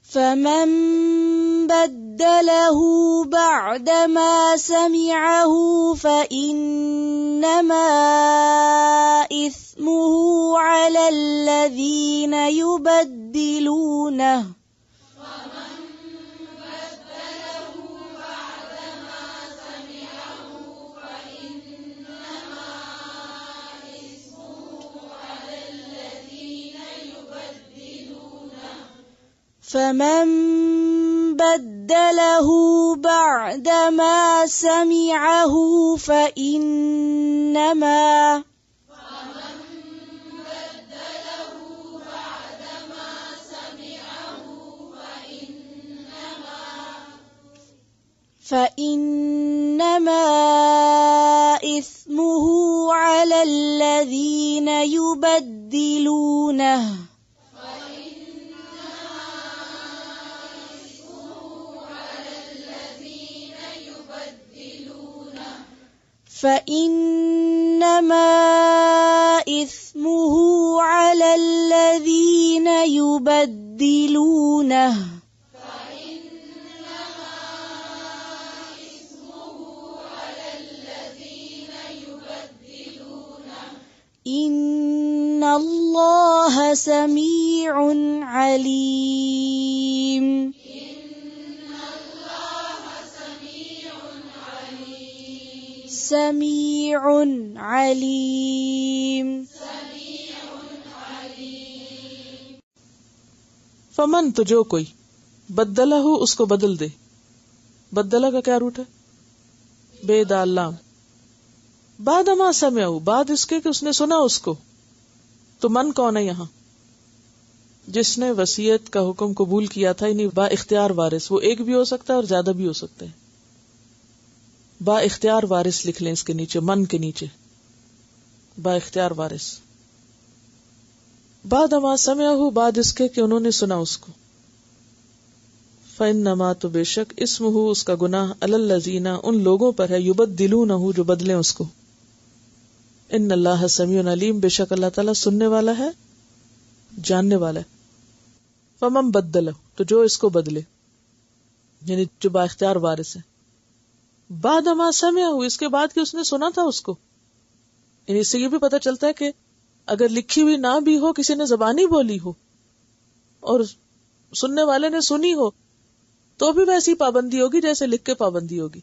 فمن بدله بعدما سمعه فإنما إثمه على الذين يبدلونه فمن بدله بعدما سمعه فإنما إثمه على الذين يبدلونه فإنما إثمه على الذين يبدلونه إن الله سميع عليم. سمیع علیم. فمن تو جو کوئی بدلہ اس کو بدل دے. بدلہ کا کیا روٹ ہے؟ بے دال لام. بعد ما سمعوا بعد اس کے کہ اس نے سنا اس کو. تو من کون ہے یہاں؟ جس نے وصیت کا حکم قبول کیا تھا، یعنی با اختیار وارث. وہ ایک بھی ہو سکتا ہے اور زیادہ بھی ہو سکتے ہیں. با اختیار وارث لکھ لیں اس کے نیچے، من کے نیچے با اختیار وارث. بعد ما سمعه بعد اس کے کہ انہوں نے سنا اس کو. فإنما تو بے شک اسمہ اس کا گناہ علی الذین ان لوگوں پر ہے یبدلونہ جو بدلیں اس کو. ان اللہ سمیع علیم بے شک اللہ تعالیٰ سننے والا ہے، جاننے والا ہے. فمن بدلہ تو جو اس کو بدلے، یعنی جو با اختیار وارث ہے. بعد ما سمعہ اس کے بعد کہ اس نے سنا تھا اس کو. یعنی اس سے یہ بھی پتہ چلتا ہے کہ اگر لکھی ہوئی نہ بھی ہو، کسی نے زبانی بولی ہو اور سننے والے نے سنی ہو، تو بھی ویسی پابندی ہوگی جیسے لکھ کے پابندی ہوگی.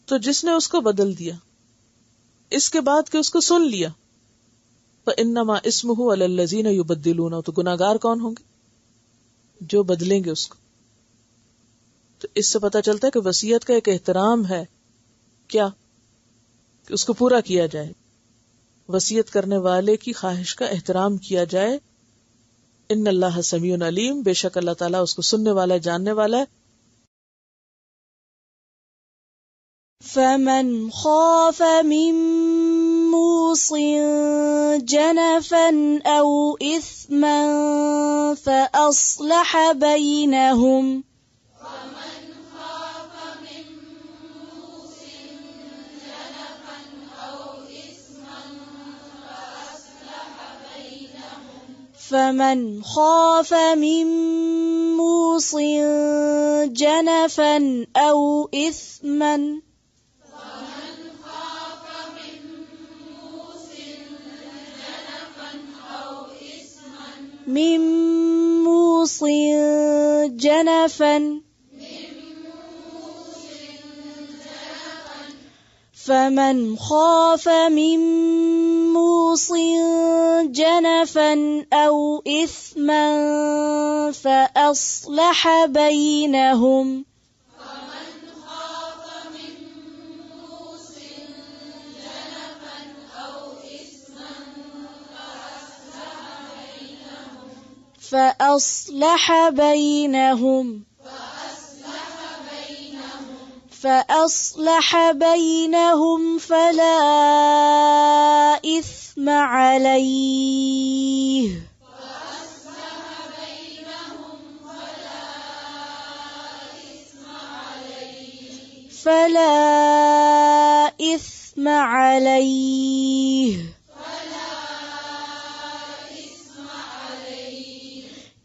تو جس نے اس کو بدل دیا اس کے بعد کہ اس کو سن لیا، فإنما اسمہ علی الذین یبدلونہ تو گناہگار کون ہوں گے؟ جو بدلیں گے اس کو. تو اس سے پتہ چلتا ہے کہ وصیت کا ایک احترام ہے، کیا کہ اس کو پورا کیا جائے، وصیت کرنے والے کی خواہش کا احترام کیا جائے. ان اللہ سمیع علیم بے شک اللہ تعالیٰ اس کو سننے والا ہے، جاننے والا ہے. فمن خاف من موص جنفا او اثما فاصلح بینہم فمن خاف من موص جنفا او اثما من موص جنفا فمن خاف من موص جنفا او اثما فاصلح بینہم فأصلح بينهم فلا إثم عليه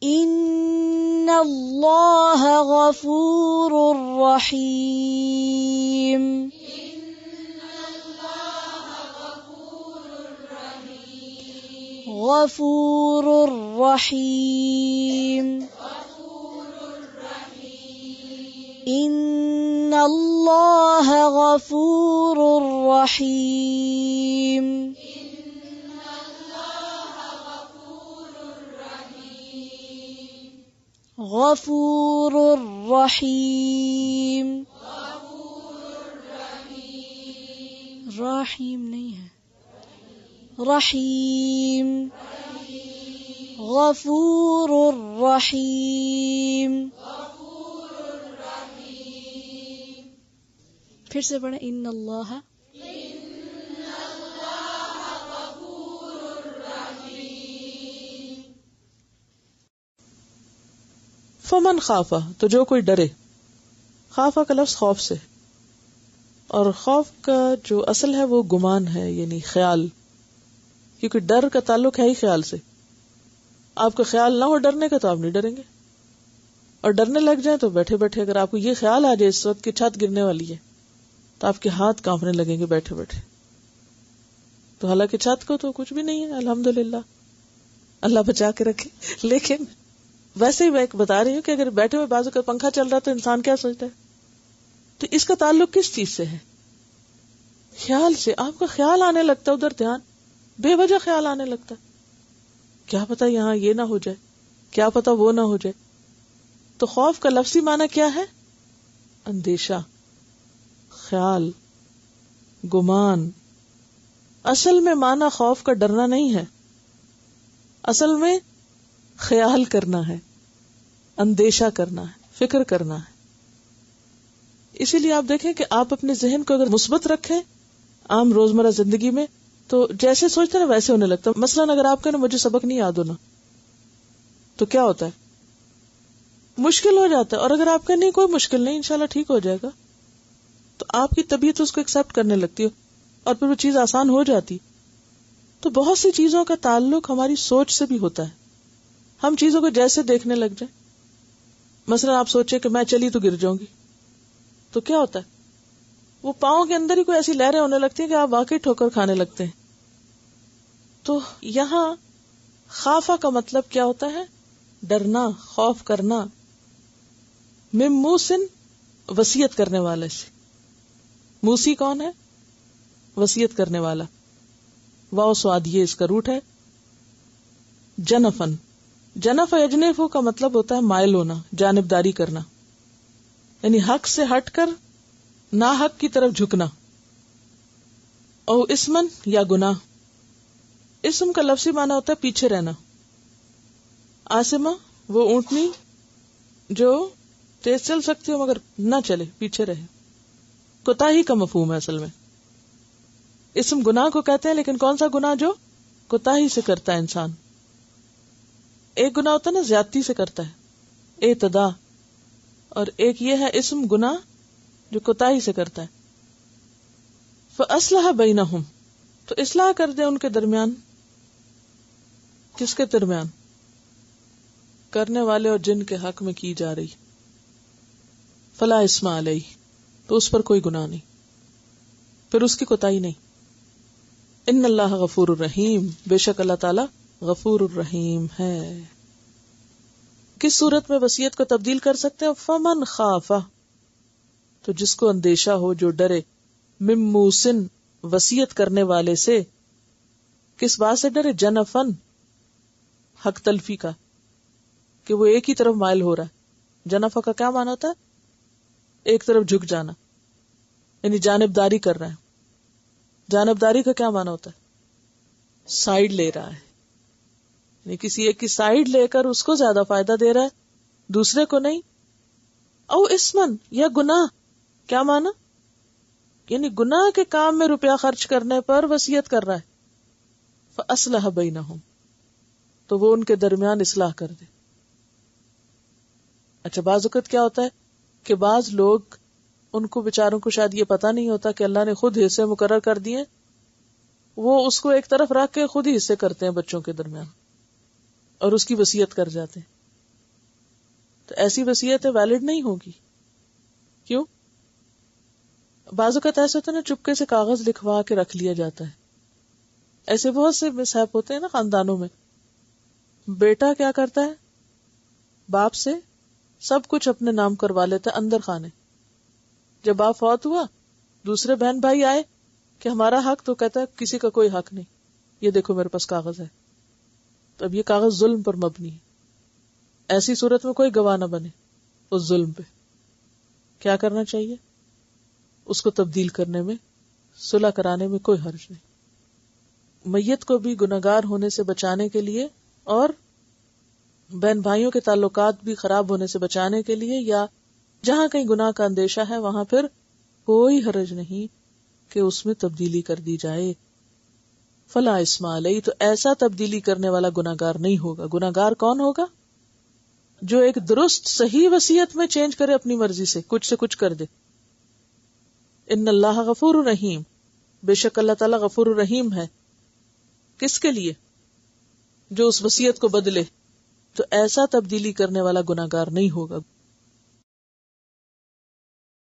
إن اللہ غفور رحیم. غفور الرحیم. ان اللہ غفور الرحیم. غفور الرحیم. رحیم نہیں ہے، رحیم. غفور الرحیم. پھر سے پڑھیں، ان اللہ فمن خافا، تو جو کوئی ڈرے. خافا کا لفظ خوف سے، اور خوف کا جو اصل ہے وہ گمان ہے، یعنی خیال، کیونکہ ڈر کا تعلق ہے ہی خیال سے. آپ کا خیال نہ ہو ڈرنے کا تو آپ نہیں ڈریں گے، اور ڈرنے لگ جائیں تو بیٹھے بیٹھے اگر آپ کو یہ خیال آ جائے اس وقت کہ چھت گرنے والی ہے تو آپ کے ہاتھ کانپنے لگیں گے بیٹھے بیٹھے. تو حالانکہ چھت کو تو کچھ بھی نہیں ہے، الحمدللہ اللہ بچا کے رکھے. لیکن ویسے ہی میں ایک بتا رہی ہوں کہ اگر بیٹھے ہوئے بازو کا پنکھا چل رہا تو انسان کیا سوچتا ہے؟ تو اس کا تعلق کس چیز سے ہے؟ خیال سے. آپ کا خیال آنے لگتا ہے ادھر، دھیان بے وجہ خیال آنے لگتا ہے، کیا پتا یہاں یہ نہ ہو جائے، کیا پتا وہ نہ ہو جائے. تو خوف کا لفظی معنی کیا ہے؟ اندیشہ، خیال، گمان. اصل میں معنی خوف کا ڈرنا نہیں ہے، اصل میں خیال کرنا ہے، اندیشہ کرنا ہے، فکر کرنا ہے. اسی لیے آپ دیکھیں کہ آپ اپنے ذہن کو اگر مثبت رکھیں عام روزمرہ زندگی میں تو جیسے سوچتے ہیں ویسے ہونے لگتا ہے. مثلاً اگر آپ کہنا مجھے سبق نہیں یاد ہونا تو کیا ہوتا ہے؟ مشکل ہو جاتا ہے. اور اگر آپ کہنے کوئی مشکل نہیں انشاءاللہ ٹھیک ہو جائے گا تو آپ کی طبیعت اس کو ایکسپٹ کرنے لگتی ہے اور پھر وہ چیز آسان ہو جاتی. تو بہت سی چیزوں کا تعلق ہماری سوچ سے بھی ہوتا ہے. ہم چیزوں کو جیسے دیکھنے لگ جائیں، مثلا آپ سوچیں کہ میں چلی تو گر جاؤں گی، تو کیا ہوتا ہے؟ وہ پاؤں کے اندر ہی کوئی ایسی لہریں ہونے لگتی ہیں کہ آپ واقعی ٹھوکر کھانے لگتے ہیں. تو یہاں خافا کا مطلب کیا ہوتا ہے؟ ڈرنا، خوف کرنا. من موسن، وصیت کرنے والے سے. موسی کون ہے؟ وصیت کرنے والا. واو سواد یہ اس کا روٹ ہے. جنفن، جنف یجنف کا مطلب ہوتا ہے مائل ہونا، جانبداری کرنا، یعنی حق سے ہٹ کر ناحق کی طرف جھکنا. او اسمن، یا گناہ. اسم کا لفظی معنی ہوتا ہے پیچھے رہنا. آسمہ وہ اونٹنی جو تیز چل سکتی ہو مگر نہ چلے، پیچھے رہے. کوتاہی کا مفہوم ہے اصل میں. اسم گناہ کو کہتے ہیں، لیکن کون سا گناہ جو کوتاہی سے کرتا ہے انسان. ایک گناہ ہوتا ہے نا زیادتی سے کرتا ہے، اعتداء، اور ایک یہ ہے اسم گناہ جو کوتاہی سے کرتا ہے. فَأَصْلَحَ بَيْنَهُمْ، تو اصلاح کر دے ان کے درمیان. کس کے درمیان؟ کرنے والے اور جن کے حق میں کی جا رہی. فلا اسم علیہ، تو اس پر کوئی گناہ نہیں، پھر اس کی کوتاہی نہیں. ان اللہ غفور الرحیم، بے شک اللہ تعالی غفور الرحیم ہے. کس صورت میں وصیت کو تبدیل کر سکتے ہیں؟ فمن خافا، تو جس کو اندیشہ ہو، جو ڈرے، من موسن، وصیت کرنے والے سے. کس بات سے ڈرے؟ جنفن، حق تلفی کا، کہ وہ ایک ہی طرف مائل ہو رہا ہے. جنفا کا کیا معنی ہوتا ہے؟ ایک طرف جھک جانا، یعنی جانبداری کر رہا ہے. جانبداری کا کیا معنی ہوتا ہے؟ سائیڈ لے رہا ہے، یعنی کسی ایک کی سائیڈ لے کر اس کو زیادہ فائدہ دے رہا ہے، دوسرے کو نہیں. او اسمن، یا گناہ. کیا معنی؟ یعنی گناہ کے کام میں روپیہ خرچ کرنے پر وصیت کر رہا ہے. فَأَصْلَحَ بَيْنَهُمْ، تو وہ ان کے درمیان اصلاح کر دے. اچھا، بعض اوقات کیا ہوتا ہے کہ بعض لوگ، ان کو بیچاروں کو شاید یہ پتا نہیں ہوتا کہ اللہ نے خود حصے مقرر کر دیے، وہ اس کو ایک طرف رکھ کے خود ہی حصے کرتے ہیں بچوں کے درمیان اور اس کی وصیت کر جاتے ہیں. تو ایسی وصیتیں ویلڈ نہیں ہوگی. کیوں؟ بعض اوقات ایسا ہوتا ہے نا، چپکے سے کاغذ لکھوا کے رکھ لیا جاتا ہے. ایسے بہت سے مسائب ہوتے ہیں نا خاندانوں میں. بیٹا کیا کرتا ہے، باپ سے سب کچھ اپنے نام کروا لیتا ہے اندر خانے. جب باپ فوت ہوا، دوسرے بہن بھائی آئے کہ ہمارا حق، تو کہتا ہے کسی کا کوئی حق نہیں، یہ دیکھو میرے پاس کاغذ ہے. تو اب یہ کاغذ ظلم پر مبنی ہے. ایسی صورت میں کوئی گواہ نہ بنے اس ظلم پہ. کیا کرنا چاہیے؟ اس کو تبدیل کرنے میں، صلح کرانے میں کوئی حرج نہیں. میت کو بھی گناہگار ہونے سے بچانے کے لیے اور بہن بھائیوں کے تعلقات بھی خراب ہونے سے بچانے کے لیے، یا جہاں کہیں گناہ کا اندیشہ ہے وہاں پھر کوئی حرج نہیں کہ اس میں تبدیلی کر دی جائے. فلا اسم علیہ، تو ایسا تبدیلی کرنے والا گناہگار نہیں ہوگا. گناہگار کون ہوگا؟ جو ایک درست صحیح وصیت میں چینج کرے اپنی مرضی سے کچھ کر دے. ان اللہ غفور الرحیم، بے شک اللہ تعالیٰ غفور الرحیم ہے. کس کے لیے؟ جو اس وصیت کو بدلے. تو ایسا تبدیلی کرنے والا گناہگار نہیں ہوگا.